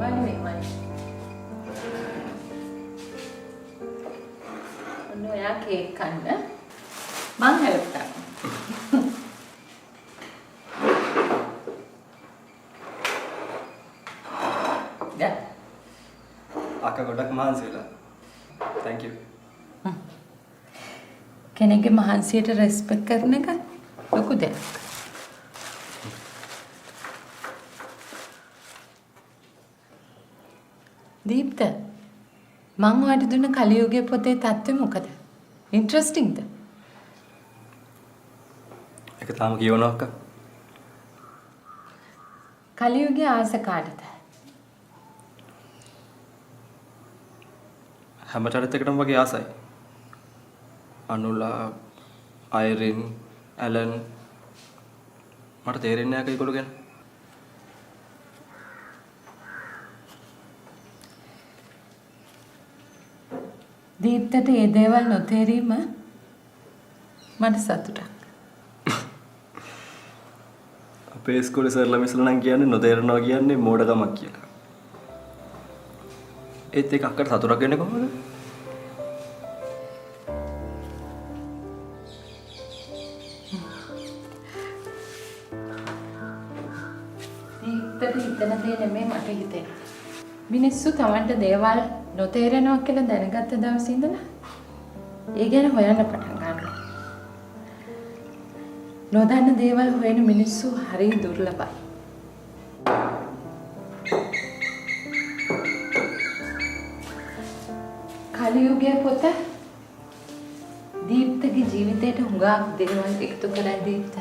Money. ඔන්න ඔයා cake කන්න. මං හෙල්ප් කරනවා. දැන් අක්කා ගොඩක් මහන්සි වෙලා. Thank you. කෙනෙක්ගේ මහන්සියට රෙස්පෙක්ට් කරන එක ලොකු දෙයක්. දීප්ත මං ඔයාලට දුන්න කලියුගයේ පොතේ තත්ත්වය මොකද? ඉන්ටරෙස්ටිංද? ඒක තාම කියවනවා අක්කා. කලියුගයේ ආස කාටද? හැම චරිතයකටම වගේ ආසයි. අනුලා, අයරින්, ඇලන් මට තේරෙන්නේ නැහැ ඒගොල්ලෝ ගැන. දීප්තට මේ දේවල් නොතේරීම මට සතුටක්. අපේ ඉස්කෝලේ සර්ලා මිස්ලා නම් කියන්නේ නොතේරෙනවා කියන්නේ මෝඩකමක් කියලා. ඒත් ඒක අක්කට සතුටක් වෙන්නේ කොහොමද? දීප්තට හිතන දේ නෙමෙයි මට හිතෙන්නේ. මිනිස්සු Tamanට දේවල් නොතේරෙනවා කියලා දැනගත්ත දවසේ ඉඳලා ඒ ගැන හොයන්න පටන් ගන්නවා. නොදන්න දේවල් හොයන මිනිස්සු හරි දුර්ලභයි. කලියුගයේ පොත දීප්තගේ ජීවිතයට හුඟක් දේවල් එකතු කරලා දීප්ත